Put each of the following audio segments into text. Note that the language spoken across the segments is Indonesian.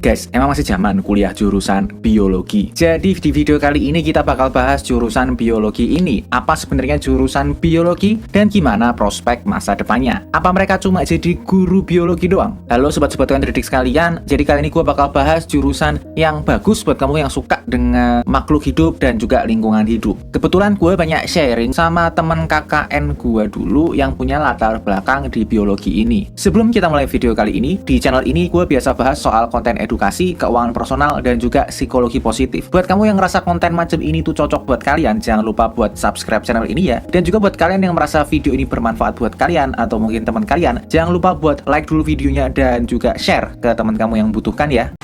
Guys, emang masih zaman kuliah jurusan biologi. Jadi di video kali ini kita bakal bahas jurusan biologi ini. Apa sebenarnya jurusan biologi dan gimana prospek masa depannya? Apa mereka cuma jadi guru biologi doang? Halo sobat-sobat tridik sekalian, jadi kali ini gue bakal bahas jurusan yang bagus buat kamu yang suka dengan makhluk hidup dan juga lingkungan hidup. Kebetulan gue banyak sharing sama teman KKN gue dulu yang punya latar belakang di biologi ini. Sebelum kita mulai video kali ini, di channel ini gue biasa bahas soal konten edukasi, keuangan personal, dan juga psikologi positif. Buat kamu yang ngerasa konten macam ini tuh cocok buat kalian, jangan lupa buat subscribe channel ini ya. Dan juga buat kalian yang merasa video ini bermanfaat buat kalian atau mungkin teman kalian, jangan lupa buat like dulu videonya dan juga share ke teman kamu yang butuhkan ya.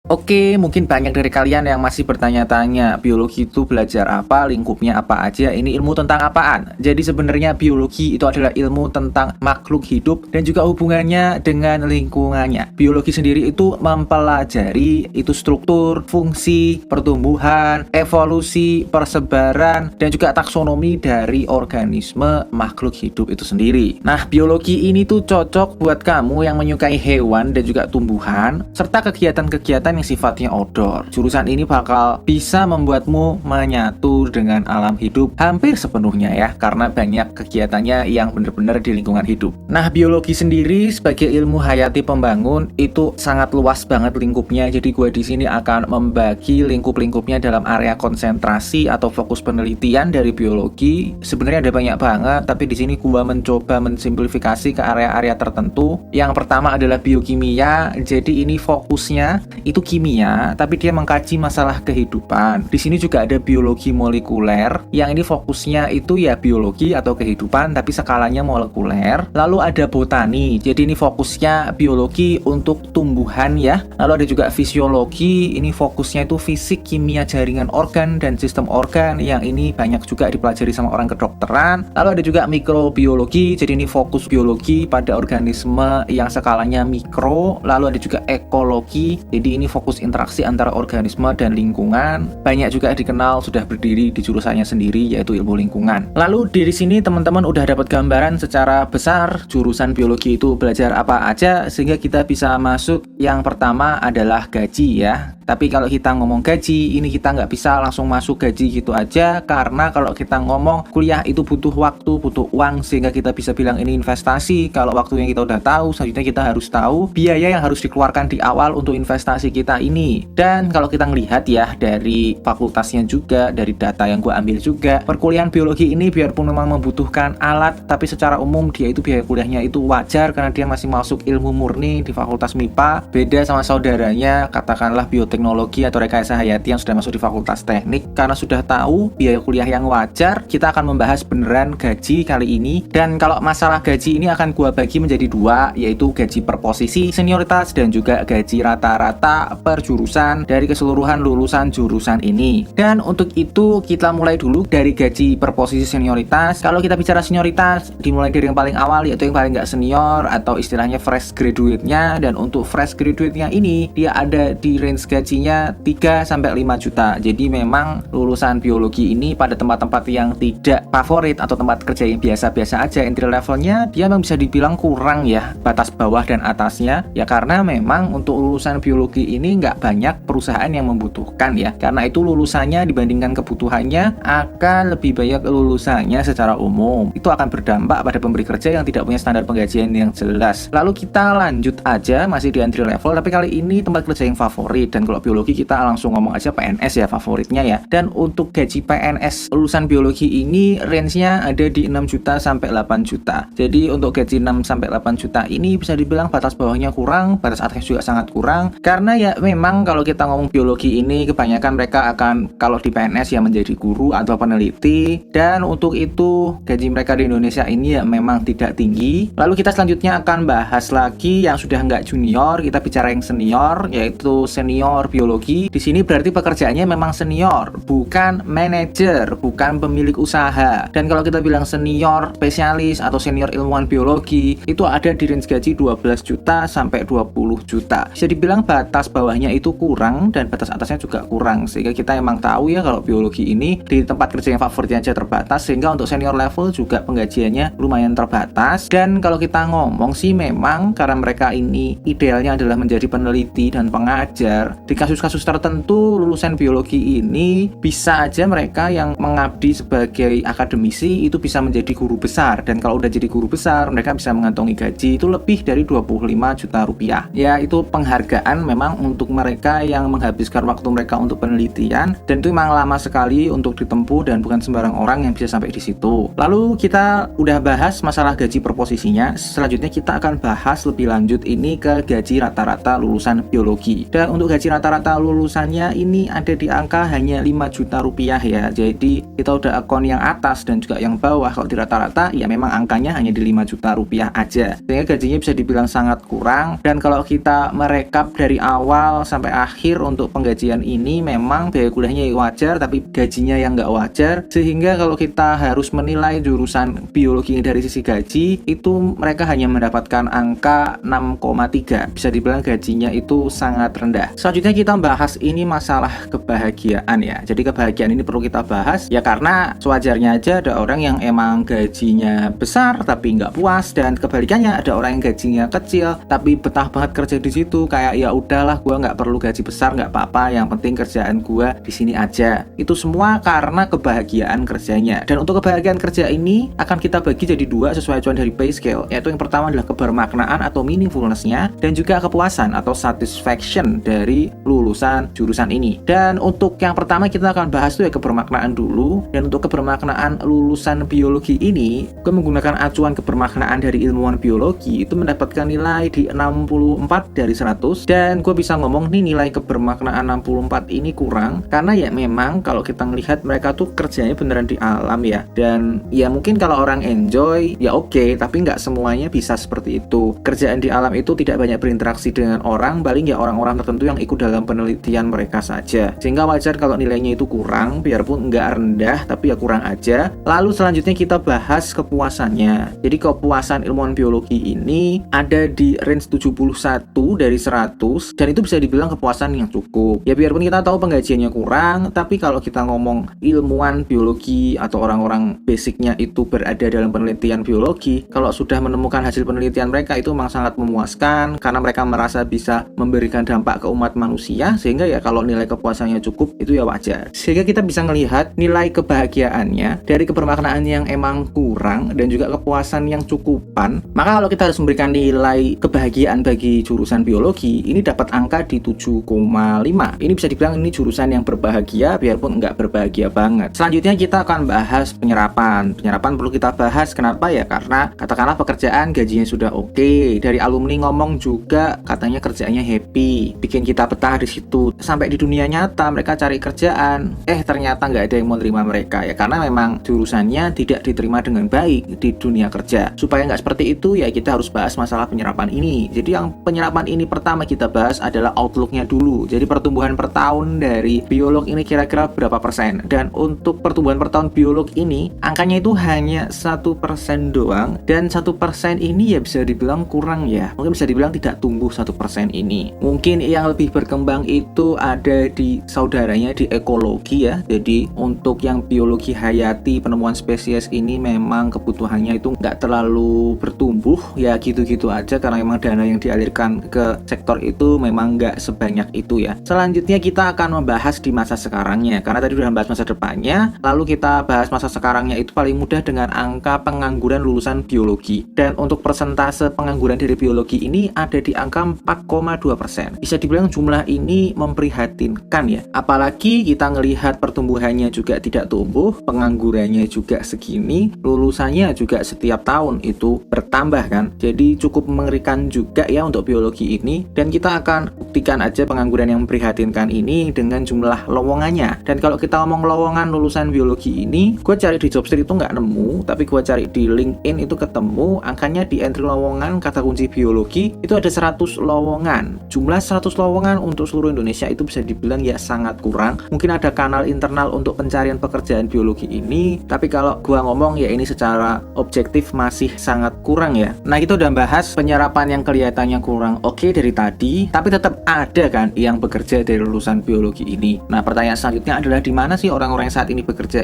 Oke, mungkin banyak dari kalian yang masih bertanya-tanya, biologi itu belajar apa, lingkupnya apa aja, ini ilmu tentang apaan? Jadi sebenarnya biologi itu adalah ilmu tentang makhluk hidup dan juga hubungannya dengan lingkungannya. Biologi sendiri itu mempelajari itu struktur, fungsi, pertumbuhan, evolusi, persebaran, dan juga taksonomi dari organisme makhluk hidup itu sendiri. Nah, biologi ini tuh cocok buat kamu yang menyukai hewan dan juga tumbuhan, serta kegiatan-kegiatan yang sifatnya outdoor. Jurusan ini bakal bisa membuatmu menyatu dengan alam hidup hampir sepenuhnya ya, karena banyak kegiatannya yang benar-benar di lingkungan hidup. Nah, biologi sendiri sebagai ilmu hayati pembangun itu sangat luas banget lingkupnya. Jadi gue di sini akan membagi lingkup-lingkupnya dalam area konsentrasi atau fokus penelitian dari biologi. Sebenarnya ada banyak banget, tapi di sini gue mencoba mensimplifikasi ke area-area tertentu. Yang pertama adalah biokimia. Jadi ini fokusnya itu kimia, tapi dia mengkaji masalah kehidupan. Di sini juga ada biologi molekuler, yang ini fokusnya itu ya biologi atau kehidupan, tapi skalanya molekuler. Lalu ada botani, jadi ini fokusnya biologi untuk tumbuhan ya. Lalu ada juga fisiologi, ini fokusnya itu fisik, kimia jaringan organ dan sistem organ, yang ini banyak juga dipelajari sama orang kedokteran. Lalu ada juga mikrobiologi, jadi ini fokus biologi pada organisme yang skalanya mikro. Lalu ada juga ekologi, jadi ini fokus interaksi antara organisme dan lingkungan. Banyak juga dikenal sudah berdiri di jurusannya sendiri, yaitu ilmu lingkungan. Lalu di sini teman-teman udah dapat gambaran secara besar jurusan biologi itu belajar apa aja, sehingga kita bisa masuk. Yang pertama adalah gaji ya. Tapi kalau kita ngomong gaji, ini kita nggak bisa langsung masuk gaji gitu aja, karena kalau kita ngomong kuliah itu butuh waktu, butuh uang, sehingga kita bisa bilang ini investasi. Kalau waktunya kita udah tahu, selanjutnya kita harus tahu biaya yang harus dikeluarkan di awal untuk investasi kita ini. Dan kalau kita ngelihat ya dari fakultasnya juga, dari data yang gue ambil juga, perkuliahan biologi ini biarpun memang membutuhkan alat, tapi secara umum dia itu biaya kuliahnya itu wajar karena dia masih masuk ilmu murni di fakultas MIPA. Beda sama saudaranya, katakanlah bioteknologi atau rekayasa hayati yang sudah masuk di fakultas teknik. Karena sudah tahu biaya kuliah yang wajar, kita akan membahas beneran gaji kali ini. Dan kalau masalah gaji ini akan gue bagi menjadi dua, yaitu gaji per posisi senioritas dan juga gaji rata-rata per jurusan dari keseluruhan lulusan jurusan ini. Dan untuk itu kita mulai dulu dari gaji per posisi senioritas. Kalau kita bicara senioritas, dimulai dari yang paling awal, yaitu yang paling nggak senior atau istilahnya fresh graduate-nya. Dan untuk fresh graduate-nya ini dia ada di range gajinya 3-5 juta. Jadi memang lulusan biologi ini pada tempat-tempat yang tidak favorit atau tempat kerja yang biasa-biasa aja, entry levelnya dia memang bisa dibilang kurang ya, batas bawah dan atasnya ya, karena memang untuk lulusan biologi ini nggak banyak perusahaan yang membutuhkan ya. Karena itu lulusannya dibandingkan kebutuhannya akan lebih banyak lulusannya secara umum. Itu akan berdampak pada pemberi kerja yang tidak punya standar penggajian yang jelas. Lalu kita lanjut aja, masih di entry level, tapi kali ini tempat kerja yang favorit. Dan kalau biologi kita langsung ngomong aja PNS ya favoritnya ya. Dan untuk gaji PNS lulusan biologi ini range-nya ada di 6 juta sampai 8 juta. Jadi untuk gaji 6 sampai 8 juta ini bisa dibilang batas bawahnya kurang, batas atasnya juga sangat kurang. Karena ya memang kalau kita ngomong biologi ini kebanyakan mereka akan kalau di PNS ya menjadi guru atau peneliti. Dan untuk itu gaji mereka di Indonesia ini ya memang tidak tinggi. Lalu kita selanjutnya akan bahas lagi yang sudah nggak junior, kita bicara yang senior, yaitu senior senior biologi, di sini berarti pekerjaannya memang senior, bukan manajer, bukan pemilik usaha. Dan kalau kita bilang senior spesialis atau senior ilmuwan biologi, itu ada di range gaji 12 juta sampai 20 juta. Bisa dibilang batas bawahnya itu kurang dan batas atasnya juga kurang, sehingga kita emang tahu ya kalau biologi ini di tempat kerja yang favoritnya aja terbatas, sehingga untuk senior level juga penggajiannya lumayan terbatas. Dan kalau kita ngomong sih memang karena mereka ini idealnya adalah menjadi peneliti dan pengajar, di kasus-kasus tertentu lulusan biologi ini bisa aja mereka yang mengabdi sebagai akademisi itu bisa menjadi guru besar. Dan kalau udah jadi guru besar, mereka bisa mengantongi gaji itu lebih dari 25 juta rupiah. Ya, itu penghargaan memang untuk mereka yang menghabiskan waktu mereka untuk penelitian, dan itu memang lama sekali untuk ditempuh dan bukan sembarang orang yang bisa sampai di situ. Lalu kita udah bahas masalah gaji per posisinya. Selanjutnya kita akan bahas lebih lanjut ini ke gaji rata-rata lulusan biologi. Dan untuk gaji rata-rata lulusannya ini ada di angka hanya 5 juta rupiah ya. Jadi kita udah akun yang atas dan juga yang bawah. Kalau di rata-rata ya memang angkanya hanya di 5 juta rupiah aja, sehingga gajinya bisa dibilang sangat kurang. Dan kalau kita merekap dari awal sampai akhir untuk penggajian ini, memang biaya kuliahnya wajar tapi gajinya yang nggak wajar, sehingga kalau kita harus menilai jurusan biologi dari sisi gaji, itu mereka hanya mendapatkan angka 6,3. Bisa dibilang gajinya itu sangat rendah. Selanjutnya kita bahas ini masalah kebahagiaan ya. Jadi kebahagiaan ini perlu kita bahas ya, karena sewajarnya aja ada orang yang emang gajinya besar tapi nggak puas, dan kebalikannya ada orang yang gajinya kecil tapi betah banget kerja di situ. Kayak ya udahlah, gue nggak perlu gaji besar, nggak apa-apa, yang penting kerjaan gue di sini aja. Itu semua karena kebahagiaan kerjanya. Dan untuk kebahagiaan kerja ini akan kita bagi jadi dua sesuai acuan dari pay scale, yaitu yang pertama adalah kebermaknaan atau meaningfulness-nya, dan juga kepuasan atau satisfaction dari lulusan jurusan ini. Dan untuk yang pertama kita akan bahas tuh ya kebermaknaan dulu. Dan untuk kebermaknaan lulusan biologi ini, gue menggunakan acuan kebermaknaan dari ilmuwan biologi itu mendapatkan nilai di 64 dari 100. Dan gue bisa ngomong nih, nilai kebermaknaan 64 ini kurang karena ya memang kalau kita melihat mereka tuh kerjanya beneran di alam ya. Dan ya mungkin kalau orang enjoy ya oke, tapi nggak semuanya bisa seperti itu. Kerjaan di alam itu tidak banyak berinteraksi dengan orang, paling ya orang-orang tertentu yang ikut dalam penelitian mereka saja, sehingga wajar kalau nilainya itu kurang, biarpun nggak rendah tapi ya kurang aja. Lalu selanjutnya kita bahas kepuasannya. Jadi kepuasan ilmuwan biologi ini ada di range 71 dari 100, dan itu bisa dibilang kepuasan yang cukup. Ya biarpun kita tahu penggajiannya kurang, tapi kalau kita ngomong ilmuwan biologi atau orang-orang basicnya itu berada dalam penelitian biologi, kalau sudah menemukan hasil penelitian mereka itu memang sangat memuaskan karena mereka merasa bisa memberikan dampak ke umat manusia, sehingga ya kalau nilai kepuasannya cukup itu ya wajar. Sehingga kita bisa melihat nilai kebahagiaannya dari kebermaknaan yang emang kurang dan juga kepuasan yang cukupan. Maka kalau kita harus memberikan nilai kebahagiaan bagi jurusan biologi, ini dapat angka di 7,5. Ini bisa dibilang ini jurusan yang berbahagia biarpun nggak berbahagia banget. Selanjutnya kita akan bahas penyerapan. Penyerapan perlu kita bahas, kenapa ya? Karena katakanlah pekerjaan gajinya sudah oke. Dari alumni ngomong juga katanya kerjaannya happy, bikin kita betah di situ. Sampai di dunia nyata mereka cari kerjaan, ternyata nggak ada yang mau terima mereka ya, karena memang jurusannya tidak diterima dengan baik di dunia kerja. Supaya nggak seperti itu ya kita harus bahas masalah penyerapan ini. Jadi yang penyerapan ini pertama kita bahas adalah outlooknya dulu. Jadi pertumbuhan per tahun dari biolog ini kira-kira berapa persen? Dan untuk pertumbuhan per tahun biolog ini angkanya itu hanya 1% doang, dan 1% ini ya bisa dibilang kurang ya. Mungkin bisa dibilang tidak tumbuh 1% ini. Mungkin yang lebih berkembang itu ada di saudaranya di ekologi ya. Jadi untuk yang biologi hayati, penemuan spesies ini memang kebutuhannya itu nggak terlalu bertumbuh ya, gitu-gitu aja karena memang dana yang dialirkan ke sektor itu memang nggak sebanyak itu ya. Selanjutnya kita akan membahas di masa sekarangnya, karena tadi udah bahas masa depannya, lalu kita bahas masa sekarangnya. Itu paling mudah dengan angka pengangguran lulusan biologi. Dan untuk persentase pengangguran dari biologi ini ada di angka 4,2%. Bisa dibilang jumlah ini memprihatinkan ya. Apalagi kita ngelihat pertumbuhannya juga tidak tumbuh, penganggurannya juga segini, lulusannya juga setiap tahun itu bertambah kan. Jadi cukup mengerikan juga ya untuk biologi ini. Dan kita akan buktikan aja pengangguran yang memprihatinkan ini dengan jumlah lowongannya. Dan kalau kita ngomong lowongan lulusan biologi ini, gue cari di Jobstreet itu nggak nemu, tapi gue cari di LinkedIn itu ketemu. Angkanya di entry lowongan kata kunci biologi itu ada 100 lowongan. Jumlah 100 lowongan untuk untuk seluruh Indonesia itu bisa dibilang ya sangat kurang. Mungkin ada kanal internal untuk pencarian pekerjaan biologi ini, tapi kalau gua ngomong ya ini secara objektif masih sangat kurang ya. Nah, kita udah bahas penyerapan yang kelihatannya kurang oke dari tadi, tapi tetap ada kan yang bekerja dari lulusan biologi ini. Nah, pertanyaan selanjutnya adalah di mana sih orang-orang yang saat ini bekerja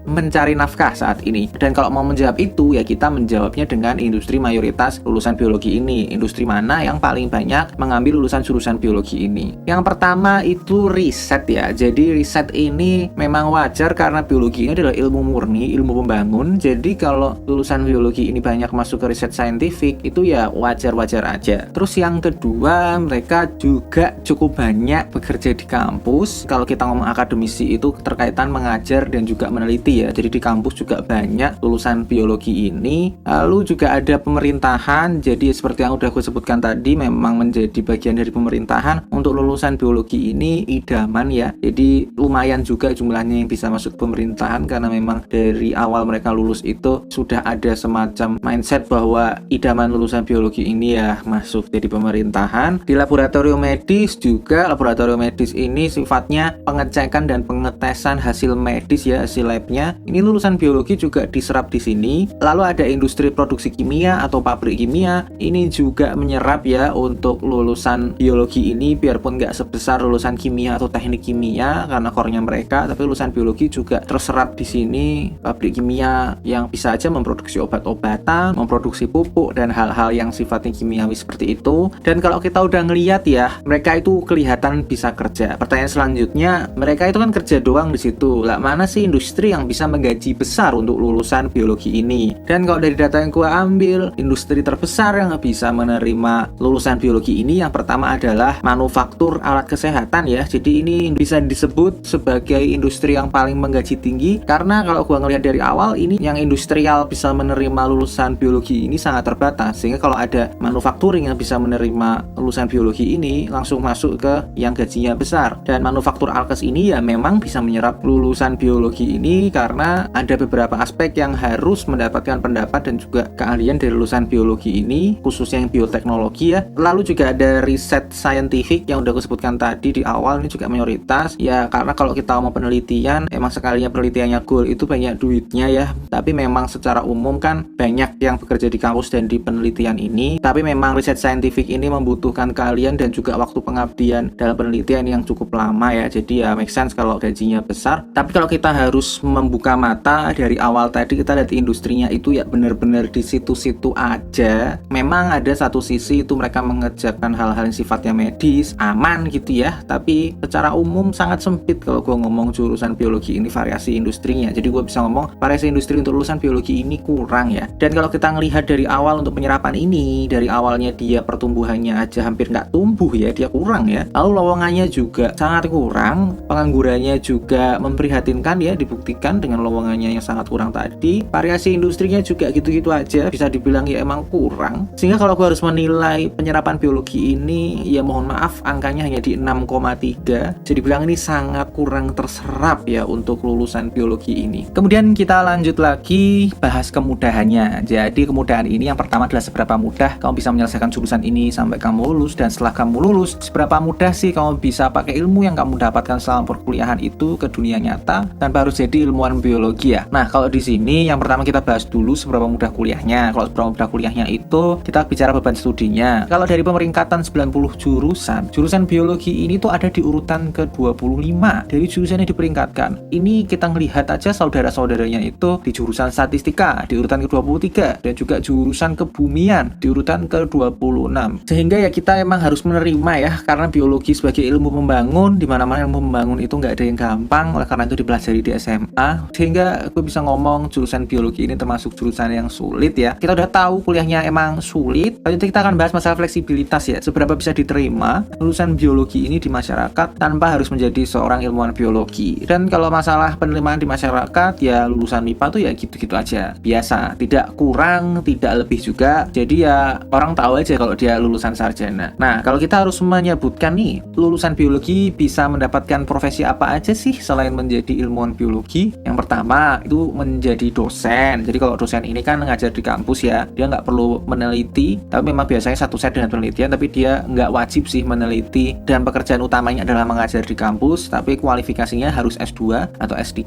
mencari nafkah saat ini? Dan kalau mau menjawab itu ya kita menjawabnya dengan industri mayoritas lulusan biologi ini. Industri mana yang paling banyak mengambil lulusan jurusan biologi ini? Yang pertama itu riset ya. Jadi riset ini memang wajar karena biologi ini adalah ilmu murni, ilmu pembangun. Jadi kalau lulusan biologi ini banyak masuk ke riset saintifik itu ya wajar-wajar aja. Terus yang kedua, mereka juga cukup banyak bekerja di kampus. Kalau kita ngomong akademisi itu terkaitan mengajar dan juga meneliti ya. Jadi di kampus juga banyak lulusan biologi ini. Lalu juga ada pemerintahan. Jadi seperti yang udah gue sebutkan tadi, memang menjadi bagian dari pemerintahan. Untuk lulusan biologi ini idaman ya. Jadi lumayan juga jumlahnya yang bisa masuk pemerintahan karena memang dari awal mereka lulus itu sudah ada semacam mindset bahwa idaman lulusan biologi ini ya masuk jadi pemerintahan. Di laboratorium medis juga, laboratorium medis ini sifatnya pengecekan dan pengetesan hasil medis ya, hasil labnya. Ini lulusan biologi juga diserap di sini. Lalu ada industri produksi kimia atau pabrik kimia, ini juga menyerap ya untuk lulusan biologi ini, biarpun nggak sebesar lulusan kimia atau teknik kimia karena core-nya mereka, tapi lulusan biologi juga terserap di sini. Pabrik kimia yang bisa aja memproduksi obat-obatan, memproduksi pupuk dan hal-hal yang sifatnya kimiawi seperti itu. Dan kalau kita udah ngelihat ya, mereka itu kelihatan bisa kerja. Pertanyaan selanjutnya, mereka itu kan kerja doang di situ. Lah mana sih industri yang bisa menggaji besar untuk lulusan biologi ini? Dan kalau dari data yang gua ambil, industri terbesar yang bisa menerima lulusan biologi ini yang pertama adalah manufaktur alat kesehatan ya. Jadi ini bisa disebut sebagai industri yang paling menggaji tinggi karena kalau gua ngelihat dari awal ini yang industrial bisa menerima lulusan biologi ini sangat terbatas, sehingga kalau ada manufacturing yang bisa menerima lulusan biologi ini langsung masuk ke yang gajinya besar. Dan manufaktur alkes ini ya memang bisa menyerap lulusan biologi ini karena ada beberapa aspek yang harus mendapatkan pendapat dan juga keahlian dari lulusan biologi ini, khususnya yang bioteknologi ya. Lalu juga ada riset saintifik yang udah aku sebutkan tadi di awal, ini juga mayoritas ya, karena kalau kita mau penelitian emang sekalinya penelitiannya goal itu banyak duitnya ya. Tapi memang secara umum kan banyak yang bekerja di kampus dan di penelitian ini, tapi memang riset saintifik ini membutuhkan keahlian dan juga waktu pengabdian dalam penelitian yang cukup lama ya. Jadi ya make sense kalau gajinya besar. Tapi kalau kita harus membuka mata dari awal tadi, kita lihat industrinya itu ya benar-benar di situ-situ aja. Memang ada satu sisi itu mereka mengerjakan hal-hal yang sifatnya medis, aman gitu ya, tapi secara umum sangat sempit kalau gue ngomong jurusan biologi ini variasi industrinya. Jadi gue bisa ngomong variasi industri untuk lulusan biologi ini kurang ya. Dan kalau kita ngelihat dari awal untuk penyerapan ini, dari awalnya dia pertumbuhannya aja hampir nggak tumbuh ya, dia kurang ya. Lalu lowongannya juga sangat kurang, penganggurannya juga memprihatinkan ya, dibuktikan dengan lowongannya yang sangat kurang tadi. Variasi industrinya juga gitu-gitu aja, bisa dibilang ya emang kurang. Sehingga kalau gue harus menilai penyerapan biologi ini, ya mohon maaf angkanya hanya di 6,3. Jadi bilang ini sangat kurang terserap ya untuk lulusan biologi ini. Kemudian kita lanjut lagi bahas kemudahannya. Jadi kemudahan ini yang pertama adalah seberapa mudah kamu bisa menyelesaikan jurusan ini sampai kamu lulus, dan setelah kamu lulus seberapa mudah sih kamu bisa pakai ilmu yang kamu dapatkan selama perkuliahan itu ke dunia nyata tanpa harus jadi ilmuwan biologi ya. Nah, kalau di sini yang pertama kita bahas dulu seberapa mudah kuliahnya. Kalau seberapa mudah kuliahnya itu kita bicara beban studinya. Kalau dari pemeringkatan 90 jurusan biologi ini tuh ada di urutan ke-25 dari jurusan yang diperingkatkan. Ini kita ngelihat aja saudara-saudaranya itu di jurusan statistika di urutan ke-23 dan juga jurusan kebumian di urutan ke-26. Sehingga ya kita emang harus menerima ya, karena biologi sebagai ilmu membangun, di mana-mana ilmu membangun itu nggak ada yang gampang, oleh karena itu dipelajari di SMA. Sehingga gue bisa ngomong jurusan biologi ini termasuk jurusan yang sulit ya. Kita udah tahu kuliahnya emang sulit. Nanti kita akan bahas masalah fleksibilitas ya, seberapa bisa diterima lulusan biologi ini di masyarakat tanpa harus menjadi seorang ilmuwan biologi. Dan kalau masalah penerimaan di masyarakat ya lulusan MIPA tuh ya gitu-gitu aja, biasa, tidak kurang tidak lebih juga. Jadi ya orang tahu aja kalau dia lulusan sarjana. Nah, kalau kita harus menyebutkan nih lulusan biologi bisa mendapatkan profesi apa aja sih selain menjadi ilmuwan biologi? Yang pertama itu menjadi dosen. Jadi kalau dosen ini kan ngajar di kampus ya, dia nggak perlu meneliti, tapi memang biasanya satu set dengan penelitian, tapi dia nggak wajib sih masih meneliti dan pekerjaan utamanya adalah mengajar di kampus, tapi kualifikasinya harus S2 atau S3.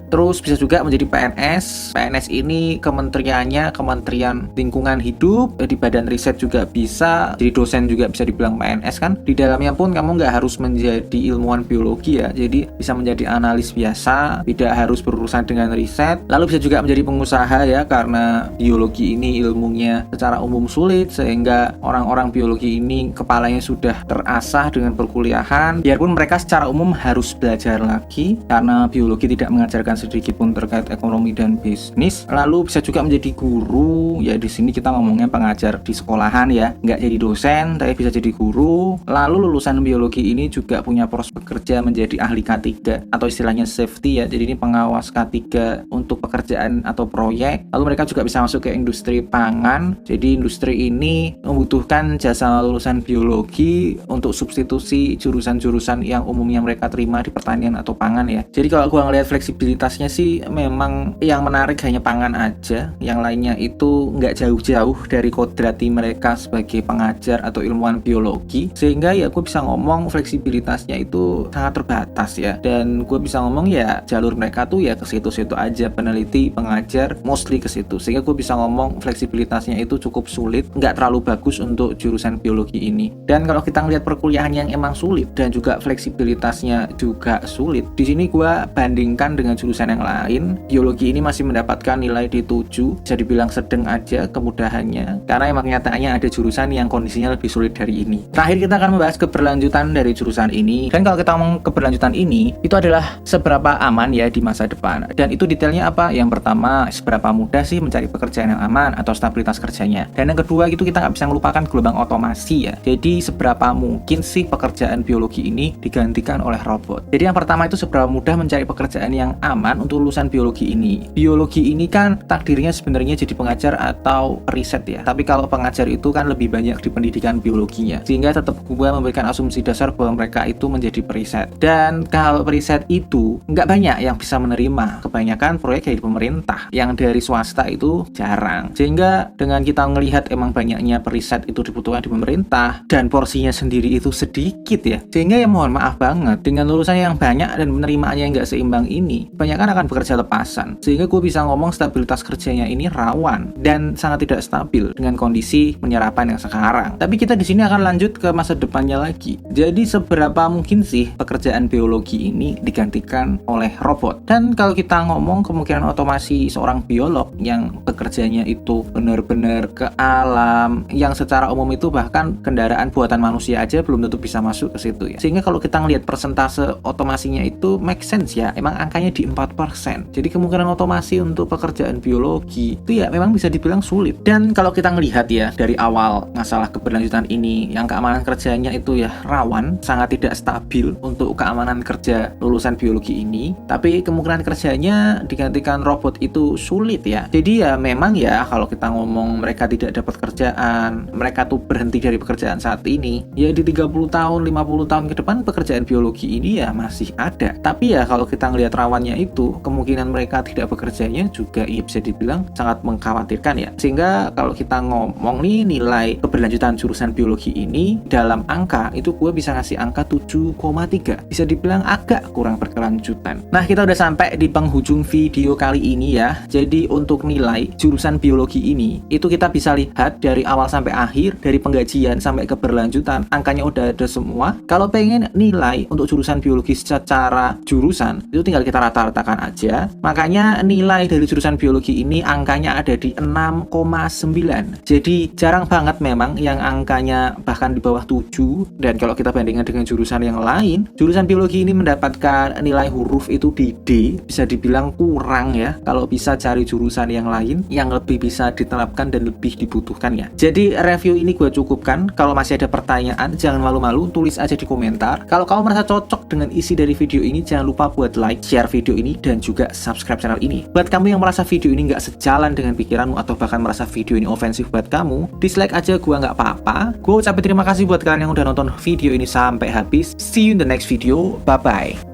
Terus bisa juga menjadi PNS. PNS ini kementeriannya Kementerian Lingkungan Hidup, di badan riset juga bisa, jadi dosen juga bisa dibilang PNS kan. Di dalamnya pun kamu nggak harus menjadi ilmuwan biologi ya, jadi bisa menjadi analis biasa, tidak harus berurusan dengan riset. Lalu bisa juga menjadi pengusaha ya, karena biologi ini ilmunya secara umum sulit, sehingga orang-orang biologi ini kepalanya sudah terasah dengan perkuliahan, biarpun mereka secara umum harus belajar lagi karena biologi tidak mengajarkan sedikit pun terkait ekonomi dan bisnis. Lalu bisa juga menjadi guru ya, di sini kita ngomongnya pengajar di sekolahan ya, nggak jadi dosen tapi bisa jadi guru. Lalu lulusan biologi ini juga punya prospek kerja menjadi ahli K3 atau istilahnya safety ya, jadi ini pengawas K3 untuk pekerjaan atau proyek. Lalu mereka juga bisa masuk ke industri pangan, jadi industri ini membutuhkan jasa lulusan biologi untuk substitusi jurusan-jurusan yang umumnya mereka terima di pertanian atau pangan ya. Jadi kalau gua ngelihat fleksibilitasnya sih memang yang menarik hanya pangan aja, yang lainnya itu nggak jauh-jauh dari kodrati mereka sebagai pengajar atau ilmuwan biologi, sehingga ya gue bisa ngomong fleksibilitasnya itu sangat terbatas ya. Dan gue bisa ngomong ya jalur mereka tuh ya ke situ-situ aja, peneliti, pengajar, mostly ke situ, sehingga gue bisa ngomong fleksibilitasnya itu cukup sulit, nggak terlalu bagus untuk jurusan biologi ini. Dan kalau kita ngelihat perkuliahan yang emang sulit dan juga fleksibilitasnya juga sulit, di sini gue bandingkan dengan jurusan yang lain. Biologi ini masih mendapatkan nilai di 7, bisa dibilang sedang aja kemudahannya, karena emang nyatanya ada jurusan yang kondisinya lebih sulit dari ini. Terakhir kita akan membahas keberlanjutan dari jurusan ini. Dan kalau kita ngomong keberlanjutan ini, itu adalah seberapa aman ya di masa depan. Dan itu detailnya apa? Yang pertama, seberapa mudah sih mencari pekerjaan yang aman atau stabilitas kerjanya. Dan yang kedua itu kita nggak bisa melupakan gelombang otomasi ya. Jadi seberapa mungkin sih pekerjaan biologi ini digantikan oleh robot. Jadi yang pertama itu seberapa mudah mencari pekerjaan yang aman untuk lulusan biologi ini. Biologi ini kan takdirnya sebenarnya jadi pengajar atau riset ya. Tapi kalau pengajar itu kan lebih banyak di pendidikan biologinya, sehingga tetap gue memberikan asumsi dasar bahwa mereka itu menjadi periset. Dan kalau periset itu nggak banyak yang bisa menerima, kebanyakan proyek dari pemerintah, yang dari swasta itu jarang. Sehingga dengan kita melihat emang banyaknya periset itu dibutuhkan di pemerintah dan porsinya sendiri itu sedikit ya, sehingga ya mohon maaf banget, dengan lulusan yang banyak dan penerimaannya yang nggak seimbang ini, kebanyakan akan bekerja lepasan. Sehingga gue bisa ngomong stabilitas kerjanya ini rawan dan sangat tidak stabil dengan kondisi penyerapan yang sekarang. Tapi kita di sini akan lanjut ke masa depannya lagi. Jadi seberapa mungkin sih pekerjaan biologi ini digantikan oleh robot? Dan kalau kita ngomong kemungkinan otomasi seorang biolog yang bekerjanya itu benar-benar ke alam, yang secara umum itu bahkan kendaraan buatan manusia aja belum tentu bisa masuk ke situ ya. Sehingga kalau kita ngelihat persentase otomasinya itu make sense ya, emang angkanya di 4%. Jadi kemungkinan otomasi untuk pekerjaan biologi itu ya memang bisa dibilang sulit. Dan kalau kita ngelihat ya dari awal masalah keberlanjutan ini, yang keamanan kerjanya itu ya rawan, sangat tidak stabil untuk keamanan kerja lulusan biologi ini. Tapi kemungkinan kerjanya digantikan robot itu sulit ya. Jadi ya memang ya kalau kita ngomong mereka tidak dapat kerjaan, mereka tuh berhenti dari pekerjaan saat ini, ya di 30 tahun, 50 tahun ke depan pekerjaan biologi ini ya masih ada. Tapi ya kalau kita ngelihat rawannya itu, kemungkinan mereka tidak bekerjanya juga ya bisa dibilang sangat mengkhawatirkan ya. Sehingga kalau kita ngomong nih nilai keberlanjutan jurusan biologi ini dalam angka, itu gue bisa ngasih angka 7,3. Bisa dibilang agak kurang berkelanjutan. Nah, kita udah sampai di penghujung video kali ini ya. Jadi untuk nilai jurusan biologi ini, itu kita bisa lihat dari awal sampai akhir, dari penggajian sampai keberlanjutan, angkanya udah ada semua. Kalau pengen nilai untuk jurusan biologi secara jurusan, itu tinggal kita rata-ratakan aja. Makanya nilai dari jurusan biologi ini angkanya ada di 6,9. Jadi jarang banget memang yang angkanya bahkan di bawah 7. Dan kalau kita bandingkan dengan jurusan yang lain, jurusan biologi ini mendapatkan nilai huruf itu di D, bisa dibilang kurang ya. Kalau bisa cari jurusan yang lain yang lebih bisa diterapkan dan lebih dibutuhkan ya. Jadi review ini gue cukupkan. Kalau masih ada pertanyaan, jangan malu-malu, tulis aja di komentar. Kalau kamu merasa cocok dengan isi dari video ini, jangan lupa buat like, share video ini, dan juga subscribe channel ini. Buat kamu yang merasa video ini nggak sejalan dengan pikiranmu atau bahkan merasa video ini ofensif buat kamu, dislike aja, gue nggak apa-apa. Gue ucapin terima kasih buat kalian yang udah nonton video ini sampai habis. See you in the next video. Bye-bye.